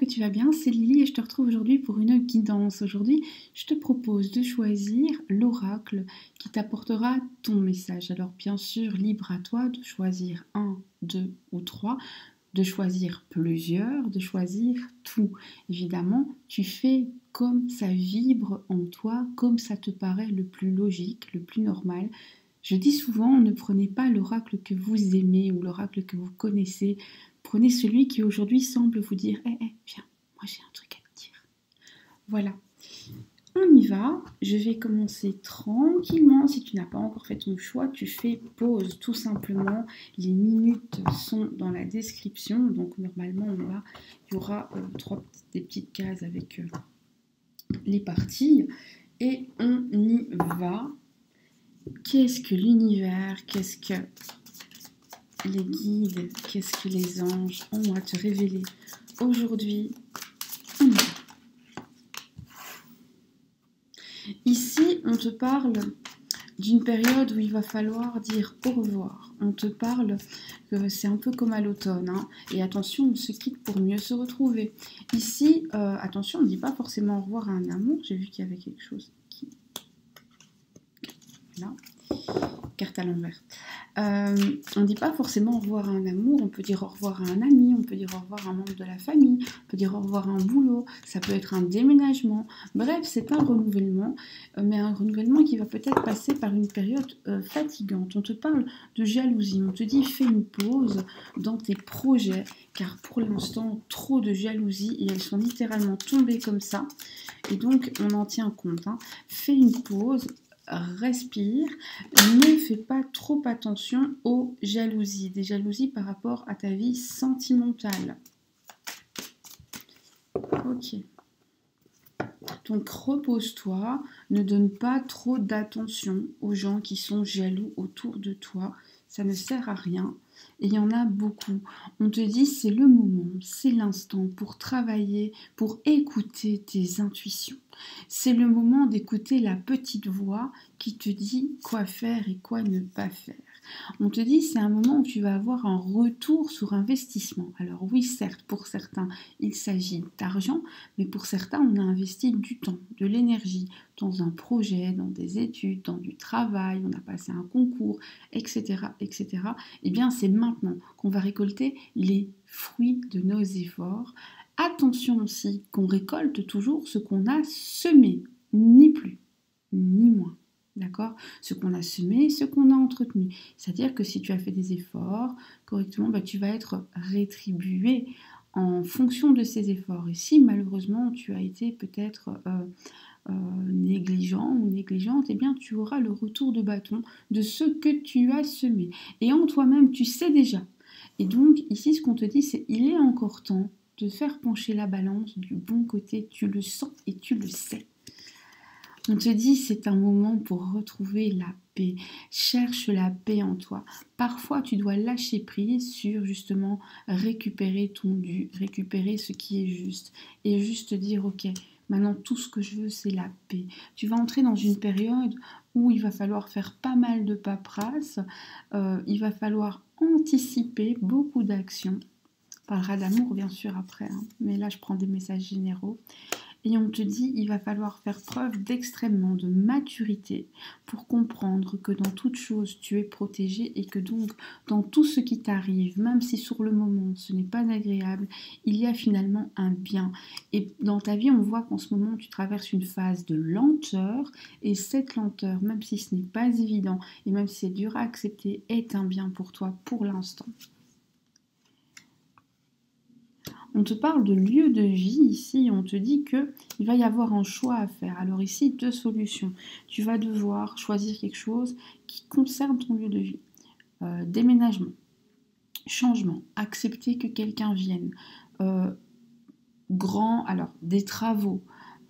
que tu vas bien, c'est Lily et je te retrouve aujourd'hui pour une guidance. Aujourd'hui, je te propose de choisir l'oracle qui t'apportera ton message. Alors bien sûr, libre à toi de choisir un, deux ou trois, de choisir plusieurs, de choisir tout. Évidemment, tu fais comme ça vibre en toi, comme ça te paraît le plus logique, le plus normal. Je dis souvent, ne prenez pas l'oracle que vous aimez ou l'oracle que vous connaissez. Prenez celui qui aujourd'hui semble vous dire viens, moi j'ai un truc à te dire. Voilà, on y va. Je vais commencer tranquillement. Si tu n'as pas encore fait ton choix, tu fais pause tout simplement. Les minutes sont dans la description. Donc normalement, il y aura des petites cases avec les parties. Et on y va. Qu'est-ce que l'univers? Qu'est-ce que les guides? Qu'est-ce que les anges ont à te révéler aujourd'hui? Ici, on te parle d'une période où il va falloir dire au revoir. On te parle que c'est un peu comme à l'automne. Et attention, on se quitte pour mieux se retrouver. Ici, attention, on ne dit pas forcément au revoir à un amour. J'ai vu qu'il y avait quelque chose qui... Là. Carte à l'envers. On ne dit pas forcément au revoir à un amour, on peut dire au revoir à un ami, on peut dire au revoir à un membre de la famille, on peut dire au revoir à un boulot, ça peut être un déménagement. Bref, c'est un renouvellement, mais un renouvellement qui va peut-être passer par une période fatigante. On te parle de jalousie, on te dit fais une pause dans tes projets, car pour l'instant, trop de jalousie et elles sont littéralement tombées comme ça. Et donc, on en tient compte. Fais une pause. Respire, ne fais pas trop attention aux jalousies, des jalousies par rapport à ta vie sentimentale. Ok. Donc repose-toi, ne donne pas trop d'attention aux gens qui sont jaloux autour de toi, ça ne sert à rien. Et il y en a beaucoup. On te dit c'est le moment, c'est l'instant pour travailler, pour écouter tes intuitions. C'est le moment d'écouter la petite voix qui te dit quoi faire et quoi ne pas faire. On te dit c'est un moment où tu vas avoir un retour sur investissement. Alors oui, certes, pour certains, il s'agit d'argent, mais pour certains, on a investi du temps, de l'énergie dans un projet, dans des études, dans du travail, on a passé un concours, etc., etc. Eh bien, c'est maintenant qu'on va récolter les fruits de nos efforts. Attention aussi qu'on récolte toujours ce qu'on a semé, ni plus, ni moins. D'accord? Ce qu'on a semé, ce qu'on a entretenu. C'est-à-dire que si tu as fait des efforts correctement, tu vas être rétribué en fonction de ces efforts. Et si malheureusement tu as été peut-être négligent ou négligente, eh bien tu auras le retour de bâton de ce que tu as semé. Et en toi-même, tu sais déjà. Et donc ici, ce qu'on te dit, c'est il est encore temps de faire pencher la balance du bon côté. Tu le sens et tu le sais. On te dit c'est un moment pour retrouver la paix. Cherche la paix en toi. Parfois, tu dois lâcher prise sur justement récupérer ton dû, récupérer ce qui est juste. Et juste dire, ok, maintenant tout ce que je veux, c'est la paix. Tu vas entrer dans une période où il va falloir faire pas mal de paperasse. Il va falloir anticiper beaucoup d'actions. On parlera d'amour bien sûr après, mais là je prends des messages généraux. Et on te dit il va falloir faire preuve d'extrêmement de maturité pour comprendre que dans toute chose tu es protégé et que donc dans tout ce qui t'arrive, même si sur le moment ce n'est pas agréable, il y a finalement un bien. Et dans ta vie on voit qu'en ce moment tu traverses une phase de lenteur et cette lenteur, même si ce n'est pas évident et même si c'est dur à accepter, est un bien pour toi pour l'instant. On te parle de lieu de vie ici, on te dit qu'il va y avoir un choix à faire. Alors ici, deux solutions. Tu vas devoir choisir quelque chose qui concerne ton lieu de vie. Déménagement, changement, accepter que quelqu'un vienne, des travaux,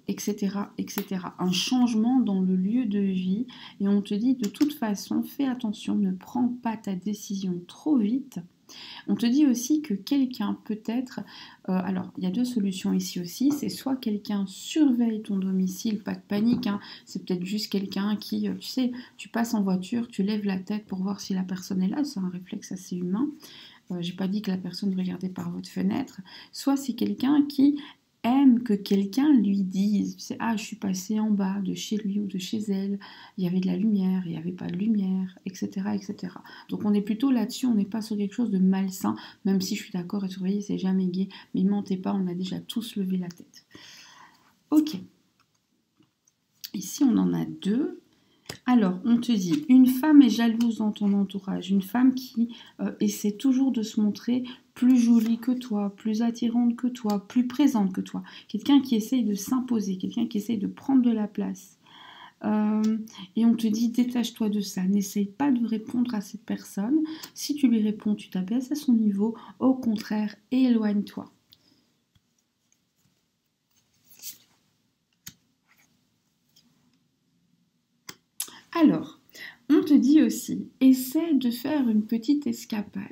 etc., etc. Un changement dans le lieu de vie et on te dit de toute façon, fais attention, ne prends pas ta décision trop vite. On te dit aussi que quelqu'un peut-être, alors il y a deux solutions ici aussi, c'est soit quelqu'un surveille ton domicile, pas de panique, c'est peut-être juste quelqu'un qui, tu sais, tu passes en voiture, tu lèves la tête pour voir si la personne est là, c'est un réflexe assez humain. j'ai pas dit que la personne regardait par votre fenêtre, soit c'est quelqu'un qui aime que quelqu'un lui dise, c'est ah je suis passée en bas de chez lui ou de chez elle, il y avait de la lumière, il n'y avait pas de lumière, etc., etc. Donc on est plutôt là-dessus, on n'est pas sur quelque chose de malsain, même si je suis d'accord et surveiller c'est jamais gai, mais mentez pas, on a déjà tous levé la tête. Ok. Ici on en a deux. Alors, on te dit, une femme est jalouse dans ton entourage, une femme qui essaie toujours de se montrer plus jolie que toi, plus attirante que toi, plus présente que toi. Quelqu'un qui essaye de s'imposer, quelqu'un qui essaye de prendre de la place. Et on te dit, détache-toi de ça, n'essaye pas de répondre à cette personne. Si tu lui réponds, tu t'abaisses à son niveau. Au contraire, éloigne-toi. Alors, on te dit aussi, essaie de faire une petite escapade.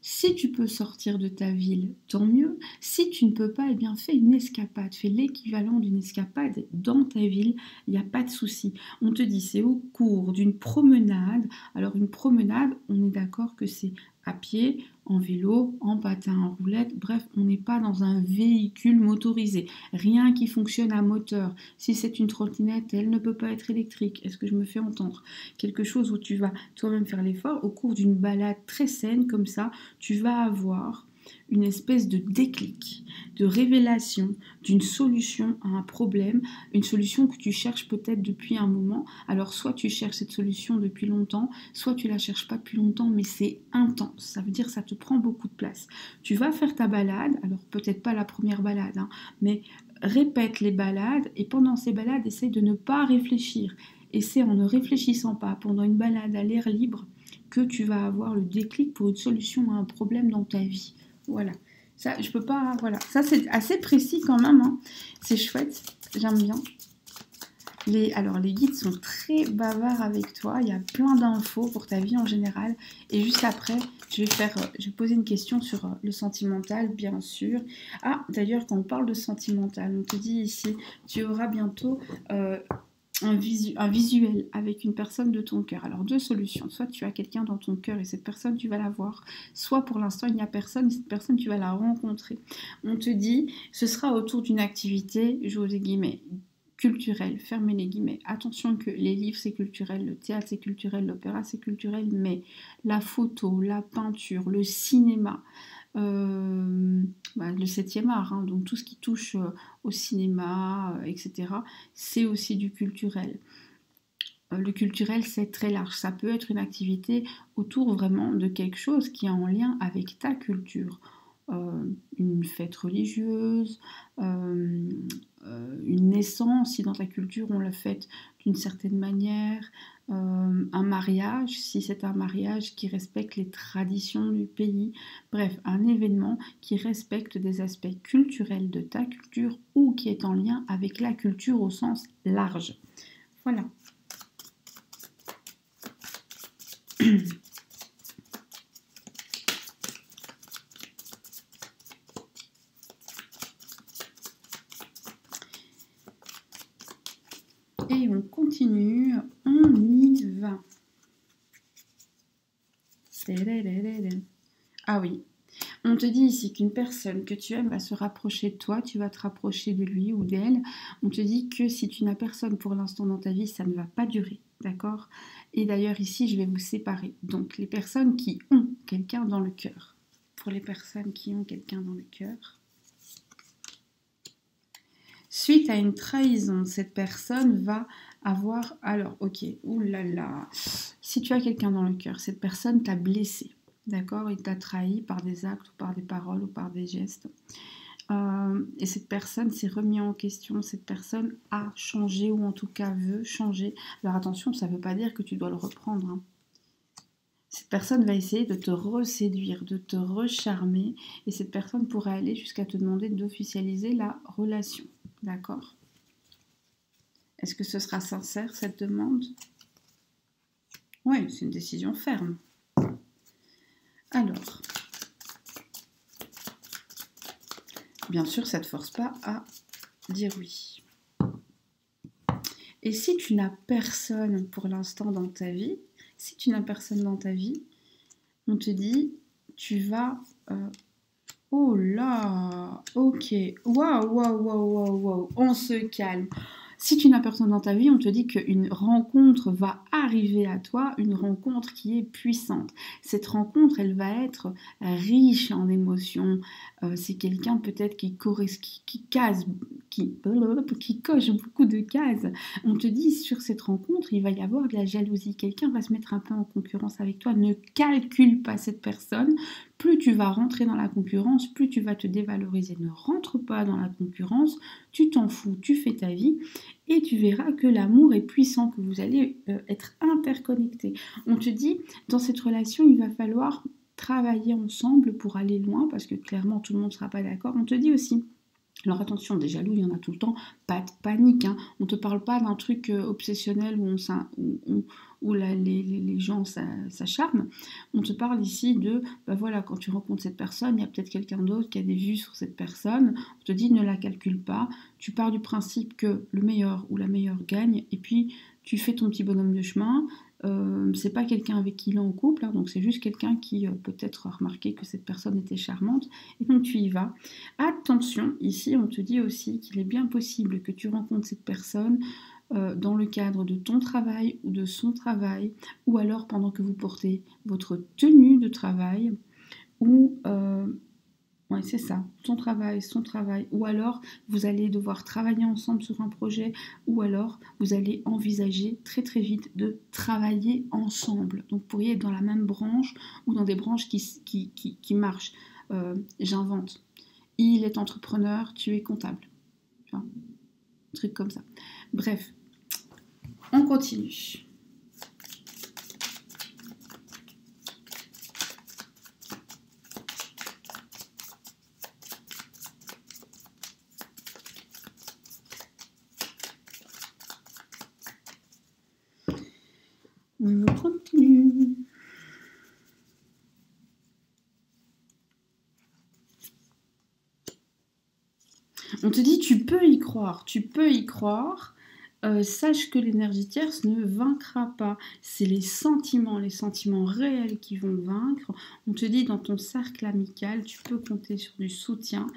Si tu peux sortir de ta ville, tant mieux. Si tu ne peux pas, eh bien fais une escapade. Fais l'équivalent d'une escapade dans ta ville. Il n'y a pas de souci. On te dit, c'est au cours d'une promenade. Alors une promenade, on est d'accord que c'est à pied, en vélo, en patin, en roulette. Bref, on n'est pas dans un véhicule motorisé. Rien qui fonctionne à moteur. Si c'est une trottinette, elle ne peut pas être électrique. Est-ce que je me fais entendre? Quelque chose où tu vas toi-même faire l'effort. Au cours d'une balade très saine comme ça, tu vas avoir une espèce de déclic, de révélation d'une solution à un problème, une solution que tu cherches peut-être depuis un moment. Alors soit tu cherches cette solution depuis longtemps, soit tu la cherches pas depuis longtemps, mais c'est intense. Ça veut dire que ça te prend beaucoup de place. Tu vas faire ta balade, alors peut-être pas la première balade, hein, mais répète les balades et pendant ces balades, essaie de ne pas réfléchir. Et c'est en ne réfléchissant pas pendant une balade à l'air libre que tu vas avoir le déclic pour une solution à un problème dans ta vie. Voilà. Ça, je peux pas. Voilà. Ça, c'est assez précis quand même. Hein. C'est chouette. J'aime bien. Alors, les guides sont très bavards avec toi. Il y a plein d'infos pour ta vie en général. Et juste après, je vais poser une question sur le sentimental, bien sûr. Ah, d'ailleurs, quand on parle de sentimental, on te dit ici, tu auras bientôt un visuel avec une personne de ton cœur. Alors deux solutions, soit tu as quelqu'un dans ton cœur et cette personne tu vas la voir, soit pour l'instant il n'y a personne et cette personne tu vas la rencontrer. On te dit ce sera autour d'une activité, j'ouvre les guillemets, culturelle, fermez les guillemets. Attention que les livres c'est culturel, le théâtre c'est culturel, l'opéra c'est culturel, mais la photo, la peinture, le cinéma, le 7e art, hein, donc tout ce qui touche au cinéma, etc., c'est aussi du culturel. Le culturel, c'est très large. Ça peut être une activité autour vraiment de quelque chose qui est en lien avec ta culture. Une fête religieuse, une naissance, si dans ta culture on la fête d'une certaine manière, un mariage, si c'est un mariage qui respecte les traditions du pays, bref, un événement qui respecte des aspects culturels de ta culture ou qui est en lien avec la culture au sens large. Voilà. Et on continue, on y va. Ah oui, on te dit ici qu'une personne que tu aimes va se rapprocher de toi, tu vas te rapprocher de lui ou d'elle. On te dit que si tu n'as personne pour l'instant dans ta vie, ça ne va pas durer, d'accord? Et d'ailleurs ici, je vais vous séparer. Donc les personnes qui ont quelqu'un dans le cœur. Pour les personnes qui ont quelqu'un dans le cœur. Suite à une trahison, cette personne va avoir... Alors, ok, oulala. Si tu as quelqu'un dans le cœur, cette personne t'a blessé. D'accord? Il t'a trahi par des actes ou par des paroles ou par des gestes. Et cette personne s'est remise en question, cette personne a changé ou en tout cas veut changer. Alors attention, ça ne veut pas dire que tu dois le reprendre. Hein. Cette personne va essayer de te reséduire, de te recharmer et cette personne pourrait aller jusqu'à te demander d'officialiser la relation. D'accord? Est-ce que ce sera sincère cette demande? Oui, c'est une décision ferme. Alors, bien sûr, ça ne te force pas à dire oui. Et si tu n'as personne pour l'instant dans ta vie, on te dit tu vas... oh là, ok, waouh, waouh, waouh, waouh, waouh, on se calme. Si tu n'as personne dans ta vie, on te dit qu'une rencontre va arriver à toi, une rencontre qui est puissante. Cette rencontre, elle va être riche en émotions. C'est quelqu'un peut-être qui coche beaucoup de cases. On te dit sur cette rencontre, il va y avoir de la jalousie. Quelqu'un va se mettre un peu en concurrence avec toi. Ne calcule pas cette personne. Plus tu vas rentrer dans la concurrence, plus tu vas te dévaloriser. Ne rentre pas dans la concurrence, tu t'en fous, tu fais ta vie et tu verras que l'amour est puissant, que vous allez être interconnectés. On te dit, dans cette relation, il va falloir travailler ensemble pour aller loin, parce que clairement, tout le monde ne sera pas d'accord. On te dit aussi, alors attention, des jaloux, il y en a tout le temps, pas de panique, hein. On ne te parle pas d'un truc obsessionnel où les gens s'acharnent. On te parle ici de, bah voilà, quand tu rencontres cette personne, il y a peut-être quelqu'un d'autre qui a des vues sur cette personne. On te dit, ne la calcule pas. Tu pars du principe que le meilleur ou la meilleure gagne, et puis tu fais ton petit bonhomme de chemin. C'est pas quelqu'un avec qui il est en couple, hein, donc c'est juste quelqu'un qui peut-être a remarqué que cette personne était charmante, et donc tu y vas. Attention, ici on te dit aussi qu'il est bien possible que tu rencontres cette personne dans le cadre de ton travail ou de son travail, ou alors pendant que vous portez votre tenue de travail, ou... ouais, c'est ça, son travail, ou alors vous allez devoir travailler ensemble sur un projet, ou alors vous allez envisager très très vite de travailler ensemble. Donc vous pourriez être dans la même branche ou dans des branches qui marchent. J'invente. Il est entrepreneur, tu es comptable. Tu vois, un truc comme ça. Bref, on continue. On continue. On te dit, tu peux y croire, tu peux y croire. Sache que l'énergie tierce ne vaincra pas. C'est les sentiments réels qui vont vaincre. On te dit, dans ton cercle amical, tu peux compter sur du soutien.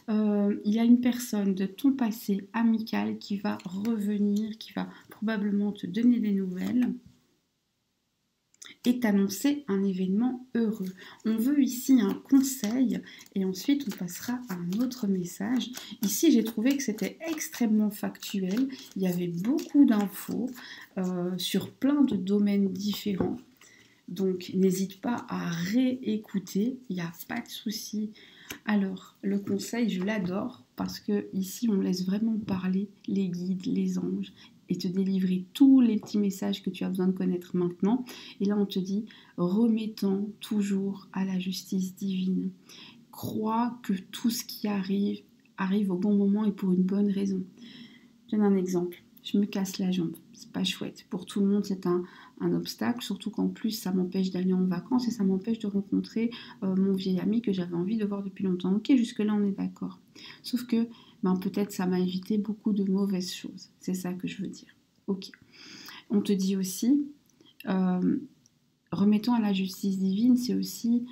Il y a une personne de ton passé amical qui va revenir, qui va probablement te donner des nouvelles et t'annoncer un événement heureux. On veut ici un conseil et ensuite on passera à un autre message. Ici j'ai trouvé que c'était extrêmement factuel, il y avait beaucoup d'infos sur plein de domaines différents. Donc n'hésite pas à réécouter, il n'y a pas de souci. Alors le conseil je l'adore parce que ici on laisse vraiment parler les guides, les anges et te délivrer tous les petits messages que tu as besoin de connaître maintenant. Et là, on te dit, remettant toujours à la justice divine. Crois que tout ce qui arrive au bon moment et pour une bonne raison. Je donne un exemple. Je me casse la jambe. C'est pas chouette. Pour tout le monde, c'est un obstacle, surtout qu'en plus, ça m'empêche d'aller en vacances et ça m'empêche de rencontrer mon vieil ami que j'avais envie de voir depuis longtemps. Ok, jusque-là, on est d'accord. Sauf que peut-être ça m'a évité beaucoup de mauvaises choses. C'est ça que je veux dire. Ok. On te dit aussi, remettant à la justice divine, c'est aussi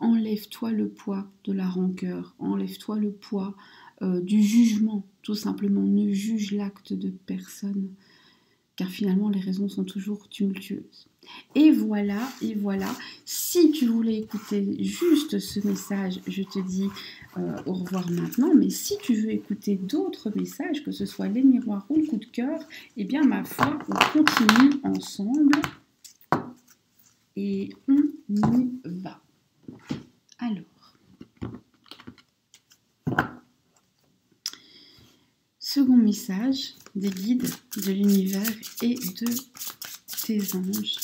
enlève-toi le poids de la rancœur, enlève-toi le poids du jugement, tout simplement. Ne juge l'acte de personne, car finalement les raisons sont toujours tumultueuses. Et voilà, si tu voulais écouter juste ce message, je te dis au revoir maintenant, mais si tu veux écouter d'autres messages, que ce soit les miroirs ou le coup de cœur, eh bien ma foi, on continue ensemble et on y va. Alors, second message des guides de l'univers et de tes anges.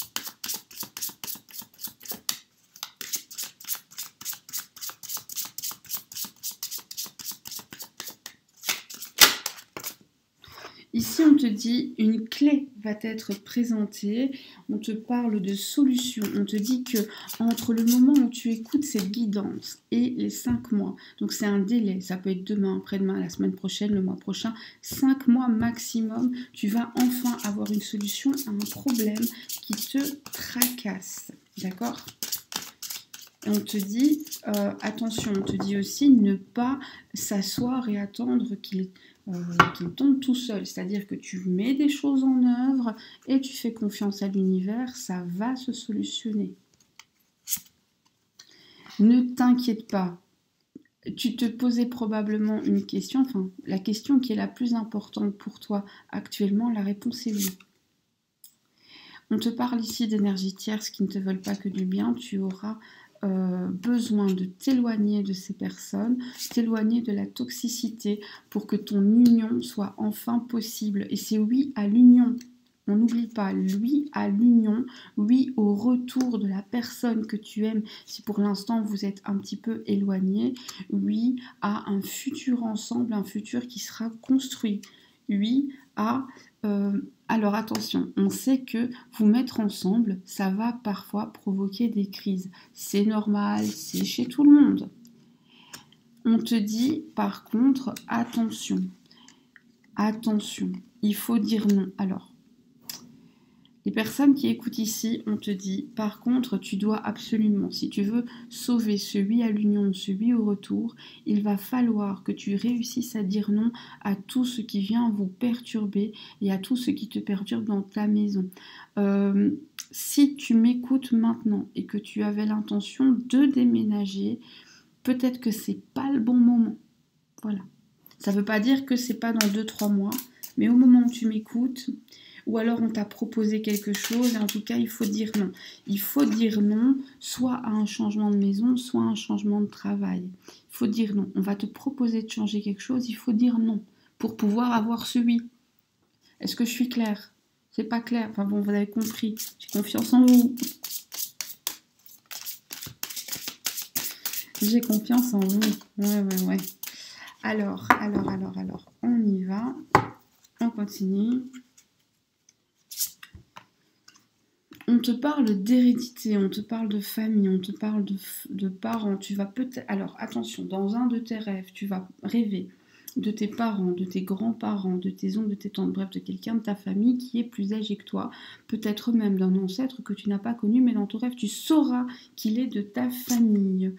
Ici, on te dit, une clé va être présentée, on te parle de solutions, on te dit que entre le moment où tu écoutes cette guidance et les 5 mois, donc c'est un délai, ça peut être demain, après-demain, la semaine prochaine, le mois prochain, 5 mois maximum, tu vas enfin avoir une solution à un problème qui te tracasse, d'accord ? Et on te dit, attention, on te dit aussi ne pas s'asseoir et attendre qu'il tombe tout seul. C'est-à-dire que tu mets des choses en œuvre et tu fais confiance à l'univers, ça va se solutionner. Ne t'inquiète pas. Tu te posais probablement une question, enfin, la question qui est la plus importante pour toi actuellement, la réponse est oui. On te parle ici d'énergie tierce qui ne te veulent pas que du bien. Tu auras besoin de t'éloigner de ces personnes, t'éloigner de la toxicité pour que ton union soit enfin possible. Et c'est oui à l'union. On n'oublie pas, oui à l'union, oui au retour de la personne que tu aimes. Si pour l'instant vous êtes un petit peu éloigné, oui à un futur ensemble, un futur qui sera construit. Oui à... alors attention, on sait que vous mettre ensemble, ça va parfois provoquer des crises. C'est normal, c'est chez tout le monde. On te dit par contre, attention, attention, il faut dire non. Alors, les personnes qui écoutent ici, on te dit, par contre, tu dois absolument, si tu veux sauver ce oui à l'union, ce oui au retour, il va falloir que tu réussisses à dire non à tout ce qui vient vous perturber et à tout ce qui te perturbe dans ta maison. Si tu m'écoutes maintenant et que tu avais l'intention de déménager, peut-être que c'est pas le bon moment. Voilà. Ça ne veut pas dire que c'est pas dans 2-3 mois, mais au moment où tu m'écoutes, ou alors on t'a proposé quelque chose, et en tout cas il faut dire non. Il faut dire non, soit à un changement de maison, soit à un changement de travail. Il faut dire non. On va te proposer de changer quelque chose, il faut dire non, pour pouvoir avoir ce oui. Est-ce que je suis claire? C'est pas clair, enfin bon, vous avez compris, j'ai confiance en vous. J'ai confiance en vous, ouais. Alors, on y va, on continue. On te parle d'hérédité, on te parle de famille, on te parle de parents. Tu vas peut-être... Alors attention, dans un de tes rêves, tu vas rêver de tes parents, de tes grands-parents, de tes oncles, de tes tantes, bref, de quelqu'un de ta famille qui est plus âgé que toi, peut-être même d'un ancêtre que tu n'as pas connu, mais dans ton rêve, tu sauras qu'il est de ta famille.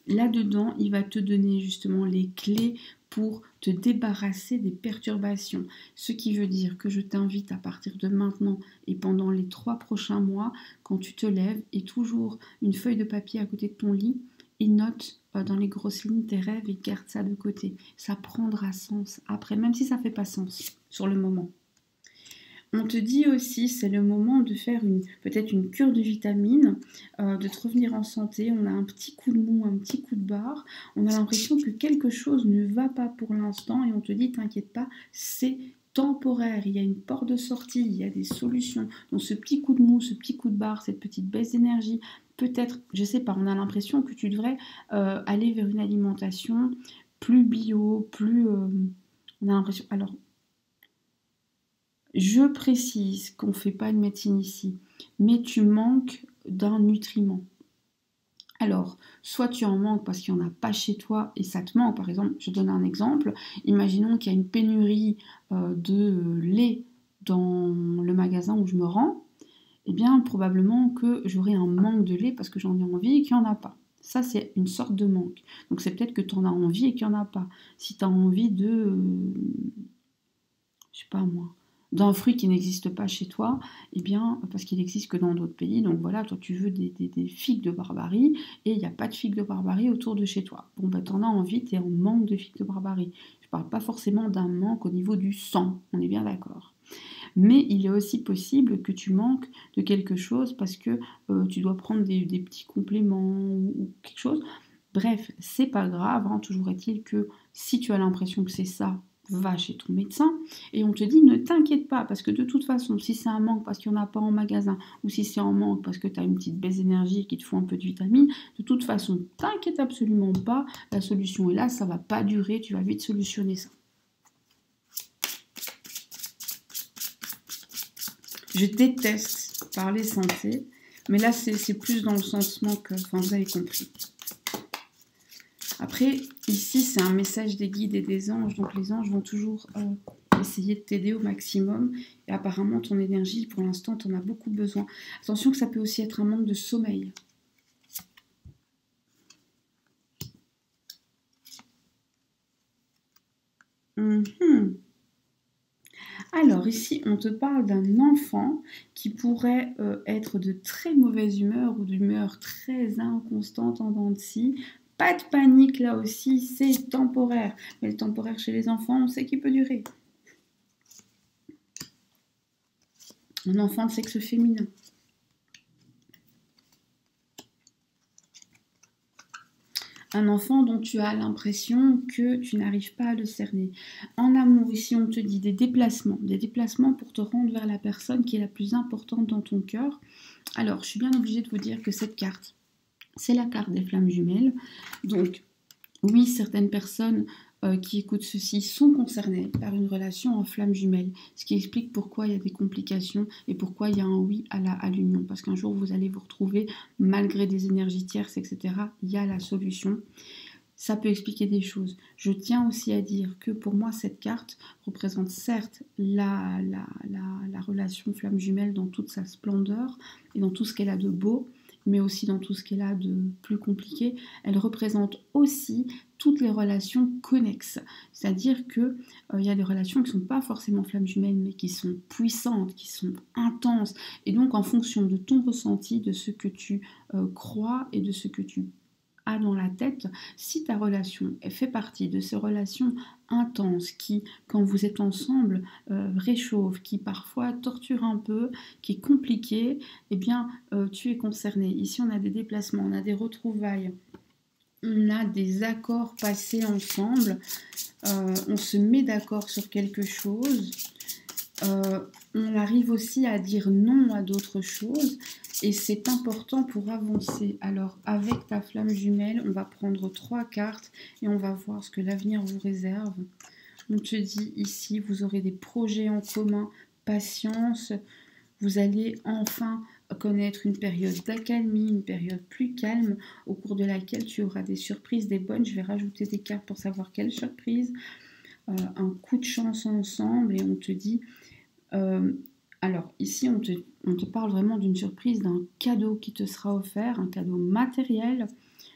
Là-dedans, il va te donner justement les clés pour te débarrasser des perturbations. Ce qui veut dire que je t'invite à partir de maintenant et pendant les 3 prochains mois, quand tu te lèves, et toujours une feuille de papier à côté de ton lit, et note dans les grosses lignes tes rêves et garde ça de côté. Ça prendra sens après, même si ça ne fait pas sens sur le moment. On te dit aussi, c'est le moment de faire peut-être une cure de vitamines, de te revenir en santé. On a un petit coup de mou, un petit coup de barre. On a l'impression que quelque chose ne va pas pour l'instant et on te dit, t'inquiète pas, c'est temporaire. Il y a une porte de sortie, il y a des solutions. Donc ce petit coup de mou, ce petit coup de barre, cette petite baisse d'énergie, peut-être, je sais pas, on a l'impression que tu devrais aller vers une alimentation plus bio, plus... on a l'impression... Alors, je précise qu'on ne fait pas de médecine ici, mais tu manques d'un nutriment. Alors, soit tu en manques parce qu'il n'y en a pas chez toi et ça te manque. Par exemple, je donne un exemple. Imaginons qu'il y a une pénurie de lait dans le magasin où je me rends. Eh bien, probablement que j'aurai un manque de lait parce que j'en ai envie et qu'il n'y en a pas. Ça, c'est une sorte de manque. Donc, c'est peut-être que tu en as envie et qu'il n'y en a pas. Si tu as envie de... je sais pas moi... d'un fruit qui n'existe pas chez toi, eh bien, parce qu'il n'existe que dans d'autres pays. Donc voilà, toi tu veux des figues de Barbarie et il n'y a pas de figues de Barbarie autour de chez toi. Bon, ben t'en as envie, t'es en manque de figues de Barbarie. Je parle pas forcément d'un manque au niveau du sang, on est bien d'accord. Mais il est aussi possible que tu manques de quelque chose parce que tu dois prendre des petits compléments ou quelque chose. Bref, c'est pas grave, hein. Toujours est-il que si tu as l'impression que c'est ça, va chez ton médecin et on te dit ne t'inquiète pas parce que de toute façon si c'est un manque parce qu'il n'y en a pas en magasin ou si c'est un manque parce que tu as une petite baisse d'énergie et qu'il te faut un peu de vitamine, de toute façon t'inquiète absolument pas, la solution est là, ça va pas durer, tu vas vite solutionner ça. Je déteste parler santé, mais là c'est plus dans le sens manque, enfin vous avez compris. Après, ici, c'est un message des guides et des anges. Donc, les anges vont toujours essayer de t'aider au maximum. Et apparemment, ton énergie, pour l'instant, tu en as beaucoup besoin. Attention que ça peut aussi être un manque de sommeil. Mhm. Alors ici, on te parle d'un enfant qui pourrait être de très mauvaise humeur ou d'humeur très inconstante en dents de scie. Pas de panique là aussi, c'est temporaire. Mais le temporaire chez les enfants, on sait qu'il peut durer. Un enfant de sexe féminin. Un enfant dont tu as l'impression que tu n'arrives pas à le cerner. En amour, ici, on te dit des déplacements pour te rendre vers la personne qui est la plus importante dans ton cœur. Alors, je suis bien obligée de vous dire que cette carte, c'est la carte des flammes jumelles. Donc, oui, certaines personnes qui écoutent ceci sont concernées par une relation en flammes jumelles, ce qui explique pourquoi il y a des complications et pourquoi il y a un oui à l'union. Parce qu'un jour, vous allez vous retrouver, malgré des énergies tierces, etc., il y a la solution. Ça peut expliquer des choses. Je tiens aussi à dire que pour moi, cette carte représente certes la relation flamme jumelle dans toute sa splendeur et dans tout ce qu'elle a de beau, mais aussi dans tout ce qu'elle a de plus compliqué. Elle représente aussi toutes les relations connexes. C'est-à-dire qu'il y a des relations qui ne sont pas forcément flammes jumelles, mais qui sont puissantes, qui sont intenses. Et donc, en fonction de ton ressenti, de ce que tu crois et de ce que tu dans la tête, si ta relation fait partie de ces relations intenses qui, quand vous êtes ensemble, réchauffent, qui parfois torturent un peu, qui est compliqué, eh bien, tu es concerné. Ici, on a des déplacements, on a des retrouvailles, on a des accords passés ensemble, on se met d'accord sur quelque chose, on arrive aussi à dire non à d'autres choses. Et c'est important pour avancer. Alors, avec ta flamme jumelle, on va prendre 3 cartes et on va voir ce que l'avenir vous réserve. On te dit ici, vous aurez des projets en commun, patience. Vous allez enfin connaître une période d'accalmie, une période plus calme, au cours de laquelle tu auras des surprises, des bonnes. Je vais rajouter des cartes pour savoir quelle surprise. Un coup de chance ensemble et on te dit... alors ici, on te parle vraiment d'une surprise, d'un cadeau qui te sera offert, un cadeau matériel.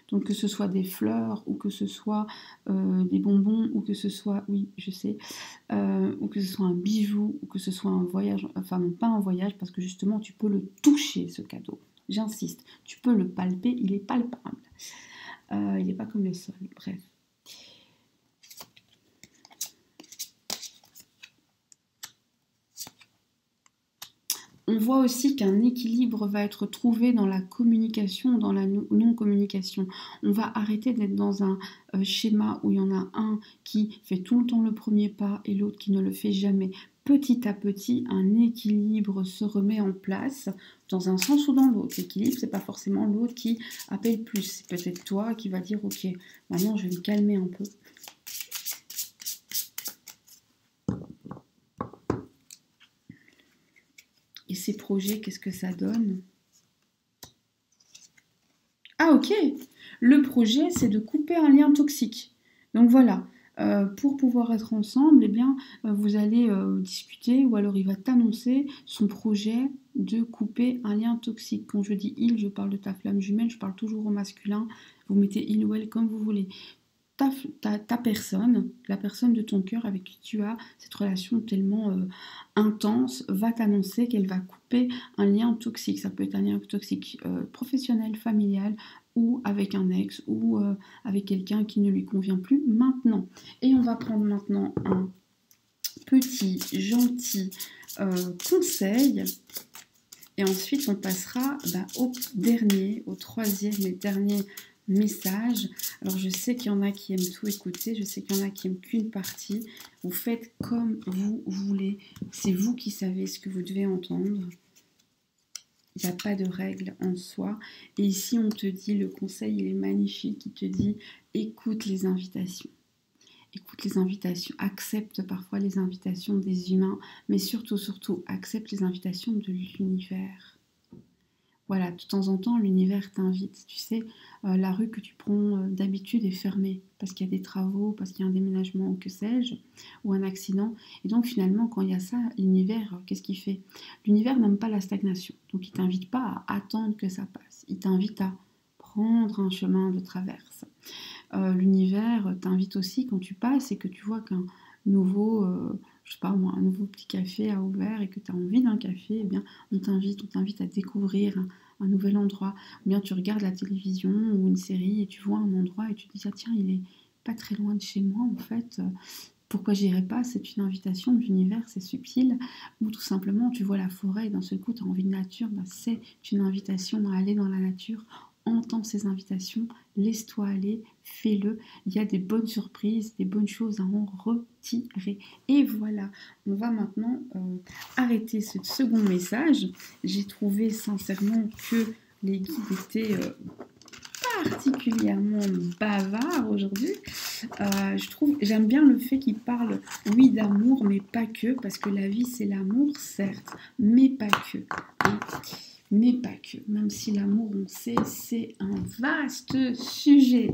Donc que ce soit des fleurs ou que ce soit des bonbons ou que ce soit, oui, je sais, ou que ce soit un bijou ou que ce soit un voyage, enfin non pas un voyage parce que justement tu peux le toucher ce cadeau. J'insiste, tu peux le palper, il est palpable. Il n'est pas comme le sol, bref. On voit aussi qu'un équilibre va être trouvé dans la communication, dans la non-communication. On va arrêter d'être dans un schéma où il y en a un qui fait tout le temps le premier pas et l'autre qui ne le fait jamais. Petit à petit, un équilibre se remet en place dans un sens ou dans l'autre. L'équilibre, c'est pas forcément l'autre qui appelle plus. C'est peut-être toi qui va dire, ok, maintenant je vais me calmer un peu. Et ces projets, qu'est-ce que ça donne? Ah ok, le projet c'est de couper un lien toxique. Donc voilà, pour pouvoir être ensemble, eh bien, vous allez discuter ou alors il va t'annoncer son projet de couper un lien toxique. Quand je dis il, je parle de ta flamme jumelle, je parle toujours au masculin, vous mettez il ou elle comme vous voulez. Ta personne, la personne de ton cœur avec qui tu as cette relation tellement intense, va t'annoncer qu'elle va couper un lien toxique. Ça peut être un lien toxique professionnel, familial, ou avec un ex, ou avec quelqu'un qui ne lui convient plus maintenant. Et on va prendre maintenant un petit, gentil conseil. Et ensuite, on passera au dernier, au troisième et dernier message. Alors, je sais qu'il y en a qui aiment tout écouter, je sais qu'il y en a qui aiment qu'une partie. Vous faites comme vous voulez. C'est vous qui savez ce que vous devez entendre. Il n'y a pas de règle en soi. Et ici, on te dit, le conseil, il est magnifique. Il te dit, écoute les invitations. Écoute les invitations, accepte parfois les invitations des humains, mais surtout, accepte les invitations de l'univers. Voilà, de temps en temps, l'univers t'invite. Tu sais, la rue que tu prends d'habitude est fermée parce qu'il y a des travaux, parce qu'il y a un déménagement ou que sais-je, ou un accident. Et donc, finalement, quand il y a ça, l'univers, qu'est-ce qu'il fait? L'univers n'aime pas la stagnation. Donc, il ne t'invite pas à attendre que ça passe. Il t'invite à prendre un chemin de traverse. L'univers t'invite aussi quand tu passes et que tu vois qu'un je sais pas moi, un nouveau petit café à ouvert et que tu as envie d'un café, eh bien on t'invite à découvrir un nouvel endroit. Ou bien tu regardes la télévision ou une série et tu vois un endroit et tu te dis, ah tiens, il est pas très loin de chez moi en fait. Pourquoi j'irai pas? C'est une invitation de l'univers, c'est subtil. Ou tout simplement, tu vois la forêt et d'un seul coup, tu as envie de nature. Ben, c'est une invitation à aller dans la nature. Entends ces invitations, laisse-toi aller, fais-le. Il y a des bonnes surprises, des bonnes choses à en retirer. Et voilà, on va maintenant arrêter ce second message. J'ai trouvé sincèrement que les guides étaient particulièrement bavard aujourd'hui. J'aime bien le fait qu'il parle, oui, d'amour, mais pas que, parce que la vie c'est l'amour, certes, mais pas que. Hein. Mais pas que, même si l'amour, on sait, c'est un vaste sujet.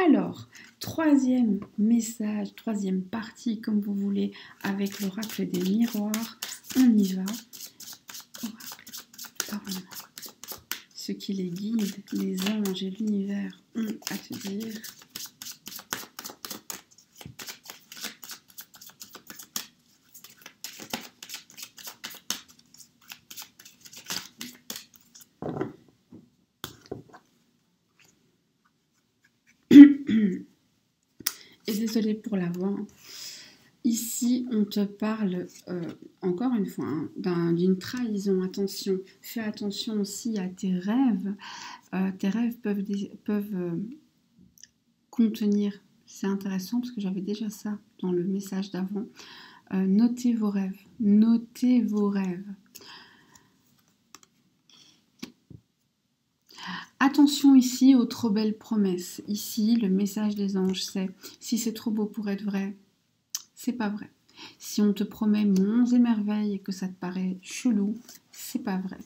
Alors, troisième message, troisième partie, comme vous voulez, avec l'oracle des miroirs, on y va. Oracle, pardon. Ce qui les guide, les anges et l'univers ont à te dire. Et désolée pour la voix. Ici, on te parle, encore une fois, hein, d'une trahison. Attention, fais attention aussi à tes rêves. Tes rêves peuvent contenir, c'est intéressant parce que j'avais déjà ça dans le message d'avant. Notez vos rêves. Notez vos rêves. Attention ici aux trop belles promesses. Ici, le message des anges, c'est si c'est trop beau pour être vrai, c'est pas vrai. Si on te promet monts et merveilles et que ça te paraît chelou, c'est pas vrai.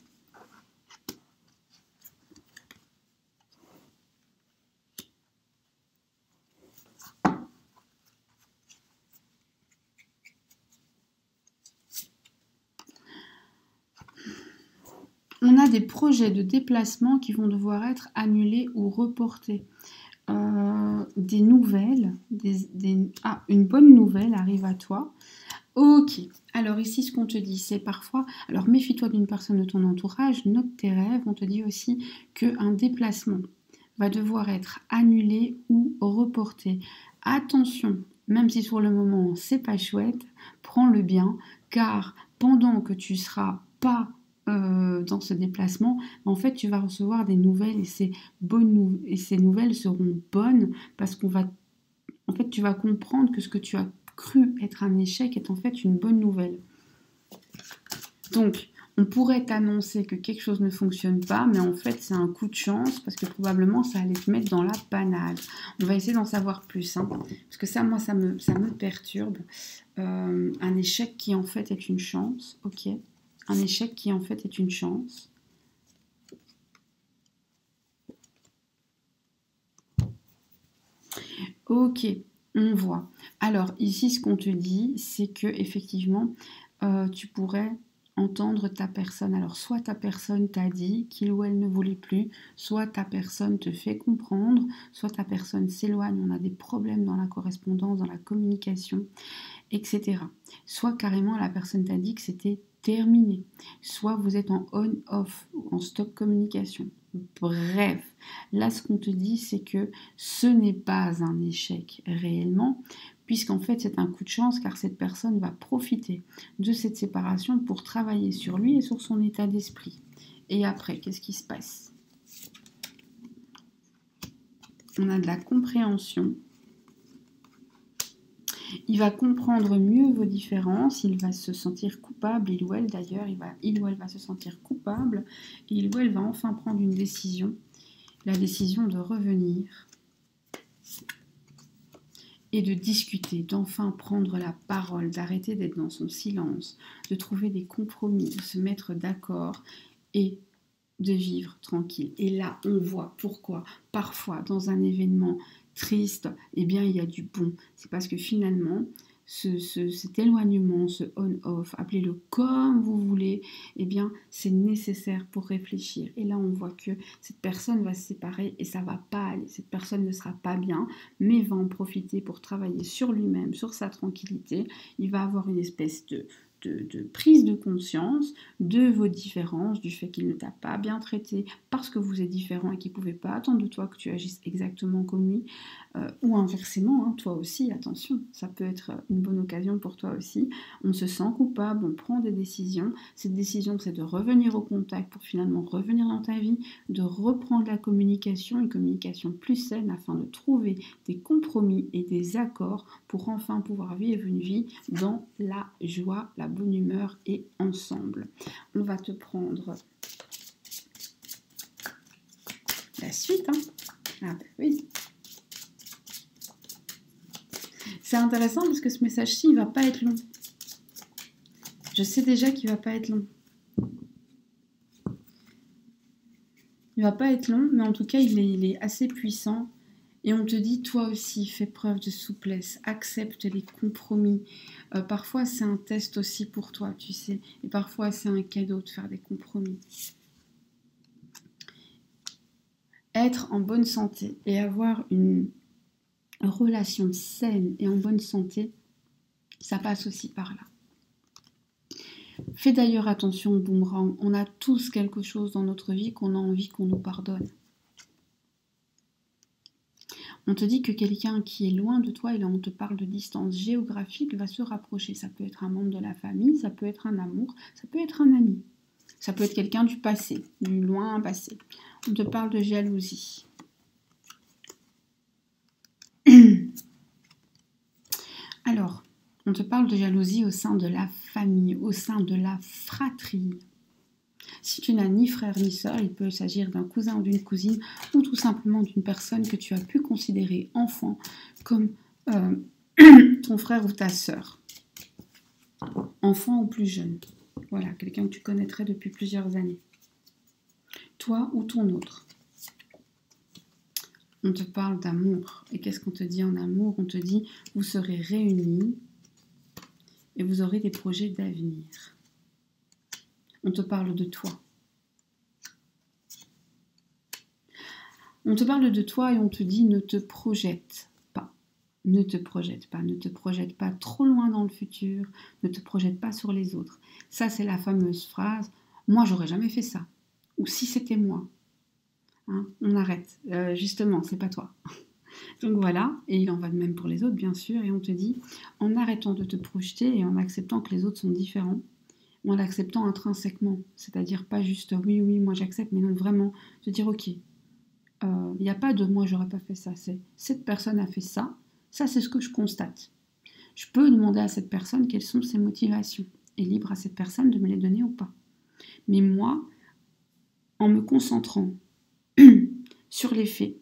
On a des projets de déplacement qui vont devoir être annulés ou reportés. Des nouvelles, une bonne nouvelle arrive à toi. Ok, alors ici ce qu'on te dit c'est parfois, alors méfie-toi d'une personne de ton entourage, note tes rêves, on te dit aussi qu'un déplacement va devoir être annulé ou reporté. Attention, même si sur le moment c'est pas chouette, prends-le bien, car pendant que tu seras pas dans ce déplacement, en fait tu vas recevoir des nouvelles et ces nouvelles seront bonnes parce en fait tu vas comprendre que ce que tu as cru être un échec est en fait une bonne nouvelle. Donc on pourrait t'annoncer que quelque chose ne fonctionne pas, mais en fait c'est un coup de chance parce que probablement ça allait te mettre dans la panade. On va essayer d'en savoir plus, hein, parce que ça, moi, ça me perturbe. Un échec qui en fait est une chance, ok. Un échec qui en fait est une chance. Ok, on voit. Alors ici, ce qu'on te dit, c'est que effectivement, tu pourrais entendre ta personne. Alors soit ta personne t'a dit qu'il ou elle ne voulait plus, soit ta personne te fait comprendre, soit ta personne s'éloigne, on a des problèmes dans la correspondance, dans la communication, etc. Soit carrément la personne t'a dit que c'était terminé, soit vous êtes en on-off, en stop communication. Bref, là ce qu'on te dit c'est que ce n'est pas un échec réellement, puisqu'en fait c'est un coup de chance car cette personne va profiter de cette séparation pour travailler sur lui et sur son état d'esprit. Et après, qu'est-ce qui se passe? On a de la compréhension. Il va comprendre mieux vos différences, il va se sentir coupable, il ou elle d'ailleurs, il ou elle va se sentir coupable, et il ou elle va enfin prendre une décision, la décision de revenir et de discuter, d'enfin prendre la parole, d'arrêter d'être dans son silence, de trouver des compromis, de se mettre d'accord et de vivre tranquille. Et là, on voit pourquoi parfois dans un événement triste, eh bien il y a du bon. C'est parce que finalement, cet éloignement, ce on-off, appelez-le comme vous voulez, eh bien, c'est nécessaire pour réfléchir. Et là, on voit que cette personne va se séparer et ça va pas aller. Cette personne ne sera pas bien, mais va en profiter pour travailler sur lui-même, sur sa tranquillité. Il va avoir une espèce de prise de conscience de vos différences, du fait qu'il ne t'a pas bien traité parce que vous êtes différent et qu'il ne pouvait pas attendre de toi que tu agisses exactement comme lui, ou inversement, hein, toi aussi, attention, ça peut être une bonne occasion pour toi aussi. On se sent coupable, on prend des décisions. Cette décision, c'est de revenir au contact pour finalement revenir dans ta vie, de reprendre la communication, une communication plus saine afin de trouver des compromis et des accords pour enfin pouvoir vivre une vie dans la joie, la bonne humeur et ensemble. On va te prendre la suite. Hein. Ah ben oui. C'est intéressant parce que ce message-ci, il ne va pas être long. Je sais déjà qu'il ne va pas être long. Il ne va pas être long, mais en tout cas, il est assez puissant. Et on te dit, toi aussi, fais preuve de souplesse, accepte les compromis. Parfois, c'est un test aussi pour toi, tu sais. Et parfois, c'est un cadeau de faire des compromis. Être en bonne santé et avoir une relation saine et en bonne santé, ça passe aussi par là. Fais d'ailleurs attention au boomerang. On a tous quelque chose dans notre vie qu'on a envie qu'on nous pardonne. On te dit que quelqu'un qui est loin de toi, et là on te parle de distance géographique, va se rapprocher. Ça peut être un membre de la famille, ça peut être un amour, ça peut être un ami. Ça peut être quelqu'un du passé, du loin passé. On te parle de jalousie. Alors, on te parle de jalousie au sein de la famille, au sein de la fratrie. Si tu n'as ni frère ni sœur, il peut s'agir d'un cousin ou d'une cousine, ou tout simplement d'une personne que tu as pu considérer enfant comme ton frère ou ta sœur. Enfant ou plus jeune. Voilà, quelqu'un que tu connaîtrais depuis plusieurs années. Toi ou ton autre. On te parle d'amour. Et qu'est-ce qu'on te dit en amour? On te dit, vous serez réunis et vous aurez des projets d'avenir. On te parle de toi. On te parle de toi et on te dit, ne te projette pas. Ne te projette pas. Ne te projette pas trop loin dans le futur. Ne te projette pas sur les autres. Ça, c'est la fameuse phrase, moi, j'aurais jamais fait ça. Ou si c'était moi. Hein, on arrête. Justement, c'est pas toi. Donc voilà, et il en va de même pour les autres, bien sûr. Et on te dit, en arrêtant de te projeter et en acceptant que les autres sont différents, ou en l'acceptant intrinsèquement, c'est-à-dire pas juste oui, moi j'accepte, mais non, vraiment, te dire ok, il n'y a pas de moi j'aurais pas fait ça, c'est cette personne a fait ça, ça c'est ce que je constate. Je peux demander à cette personne quelles sont ses motivations, et libre à cette personne de me les donner ou pas. Mais moi, en me concentrant sur les faits,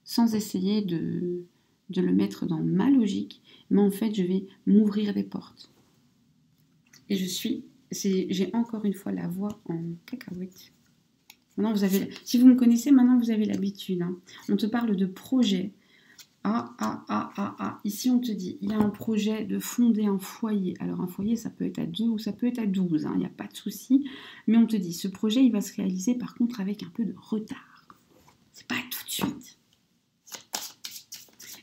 sans essayer de le mettre dans ma logique, mais en fait je vais m'ouvrir des portes. Et j'ai encore une fois la voix en cacahuète. Maintenant, si vous me connaissez, maintenant vous avez l'habitude. Hein. On te parle de projet. Ici, on te dit, il y a un projet de fonder un foyer. Alors, un foyer, ça peut être à 2 ou ça peut être à 12. Il n'y a pas de souci. Mais on te dit, ce projet, il va se réaliser, par contre, avec un peu de retard. C'est pas tout de suite.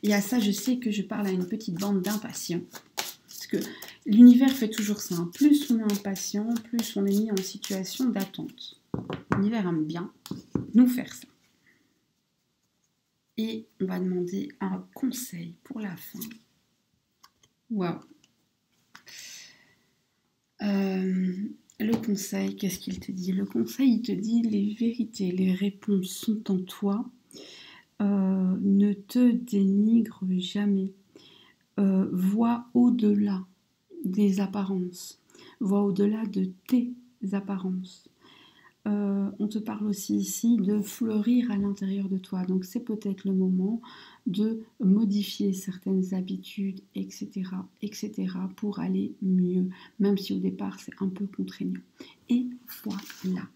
Et à ça, je sais que je parle à une petite bande d'impatients. Parce que l'univers fait toujours ça. Hein. Plus on est impatient, plus on est mis en situation d'attente. L'univers aime bien nous faire ça. Et on va demander un conseil pour la fin. Waouh. Le conseil, qu'est-ce qu'il te dit? Le conseil, il te dit les vérités, les réponses sont en toi. Ne te dénigre jamais. Vois au-delà des apparences. Vois au-delà de tes apparences. On te parle aussi ici de fleurir à l'intérieur de toi. Donc c'est peut-être le moment de modifier certaines habitudes, etc., pour aller mieux, même si au départ c'est un peu contraignant. Et voilà.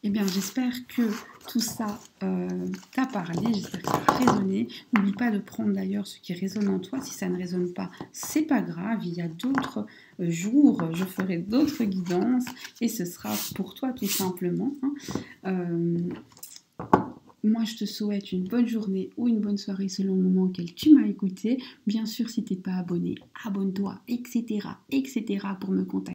Eh bien, j'espère que tout ça t'a parlé, j'espère que ça a résonné. N'oublie pas de prendre d'ailleurs ce qui résonne en toi. Si ça ne résonne pas, c'est pas grave. Il y a d'autres jours, je ferai d'autres guidances et ce sera pour toi tout simplement. Moi, je te souhaite une bonne journée ou une bonne soirée selon le moment auquel tu m'as écouté. Bien sûr, si tu n'es pas abonné, abonne-toi, etc., etc. pour me contacter.